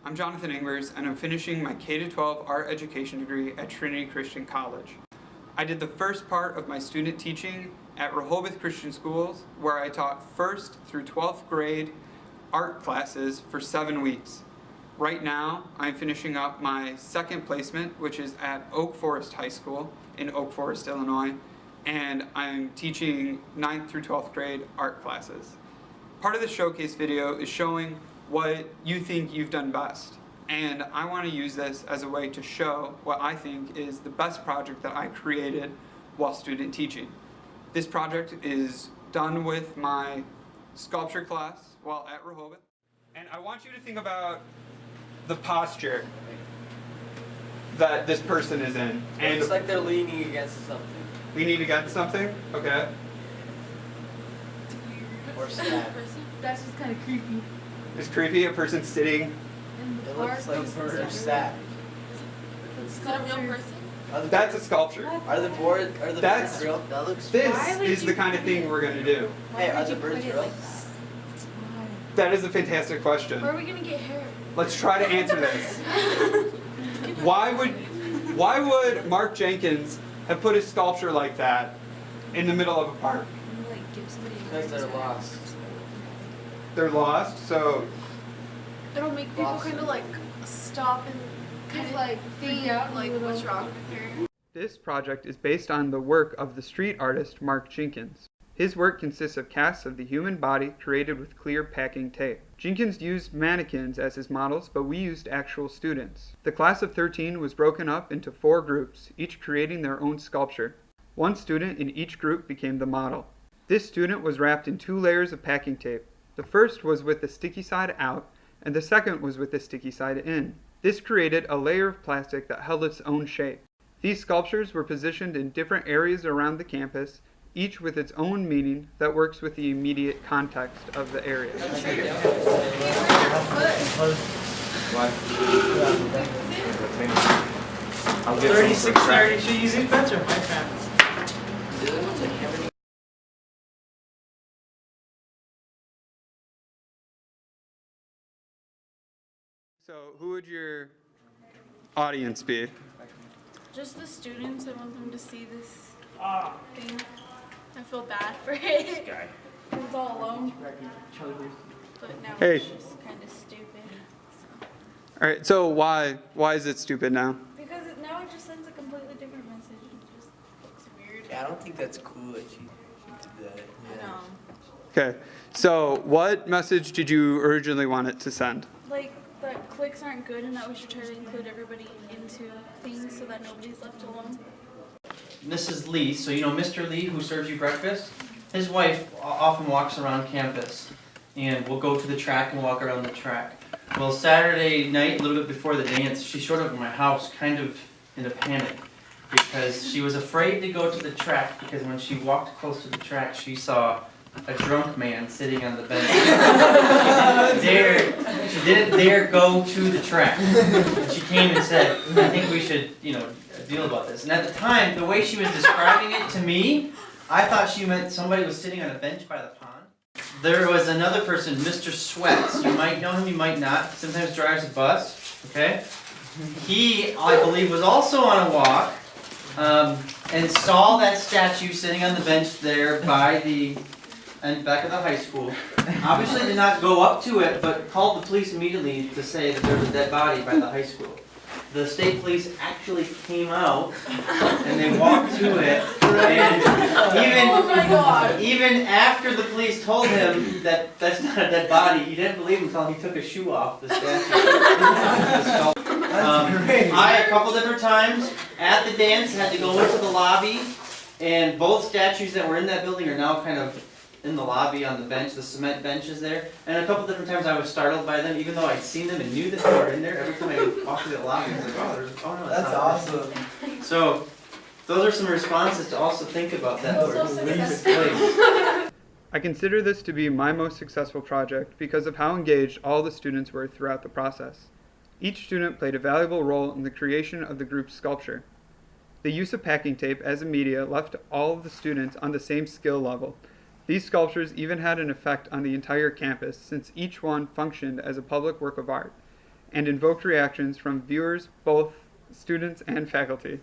I'm Jonathan Ingvers, and I'm finishing my K-12 art education degree at Trinity Christian College. I did the first part of my student teaching at Rehoboth Christian Schools, where I taught 1st through 12th grade art classes for 7 weeks. Right now, I'm finishing up my second placement, which is at Oak Forest High School in Oak Forest, Illinois, and I'm teaching 9th through 12th grade art classes. Part of the showcase video is showing what you think you've done best, and I want to use this as a way to show what I think is the best project that I created while student teaching. This project is done with my sculpture class while at Rehoboth, and I want you to think about the posture that this person is in. And it's like they're leaning against something. Leaning against something? Okay. Or sad. That's just kind of creepy. It's creepy, a person sitting. It looks like they're sad. Is that a real person? That's a sculpture. Are the boards real? That looks. This is the kind of thing we're going to do. Hey, are the birds real? That is a fantastic question. Where are we going to get hair? Let's try to answer this. Why would Mark Jenkins have put a sculpture like that in the middle of a park? Because they're lost. They're lost, so It'll make people kind of like stop and kind of like think like what's wrong with her. this project is based on the work of the street artist Mark Jenkins. His work consists of casts of the human body created with clear packing tape. Jenkins used mannequins as his models, but we used actual students. The class of 13 was broken up into 4 groups, each creating their own sculpture. One student in each group became the model. This student was wrapped in 2 layers of packing tape. The first was with the sticky side out, and the second was with the sticky side in. This created a layer of plastic that held its own shape. These sculptures were positioned in different areas around the campus, each with its own meaning that works with the immediate context of the area. I'll get 3630. Should you use these pens or my pens? So, who would your audience be? Just the students. I want them to see this thing. I feel bad for it. Guy. I was all alone. But now Hey. it's just kind of stupid. So. All right. So why is it stupid now? Because now it just sends a completely different message. It just looks weird. Yeah, I don't think that's cool that she did that. I know. Okay. So what message did you originally want it to send? Like that clicks aren't good, and that we should try to include everybody into things so that nobody's left alone. Mrs. Lee, so you know Mr. Lee who serves you breakfast? His wife often walks around campus and we'll go to the track and walk around the track. Well, Saturday night, a little bit before the dance, she showed up at my house kind of in a panic because she was afraid to go to the track because when she walked close to the track, she saw a drunk man sitting on the bench. She didn't dare go to the track. She came and said, I think we should, deal about this. And at the time, the way she was describing it to me, I thought she meant somebody was sitting on a bench by the pond. There was another person, Mr. Sweats. You might know him, you might not. Sometimes drives a bus, okay? He, I believe, was also on a walk and saw that statue sitting on the bench there by the back of the high school. Obviously did not go up to it, but called the police immediately to say that there was a dead body by the high school. The state police actually came out and they walked to it, and even after the police told him that that's not a dead body, he didn't believe until he took a shoe off the statue. I, a couple different times at the dance, had to go into the lobby, and both statues that were in that building are now kind of in the lobby on the bench, the cement benches there. And a couple different times I was startled by them, even though I'd seen them and knew that they were in there. Every time I walked through the lobby, I was like, oh no, That's awesome. So, those are some responses to also think about that. So successful. I consider this to be my most successful project because of how engaged all the students were throughout the process. Each student played a valuable role in the creation of the group's sculpture. The use of packing tape as a media left all of the students on the same skill level. These sculptures even had an effect on the entire campus since each one functioned as a public work of art. and invoked reactions from viewers, both students and faculty.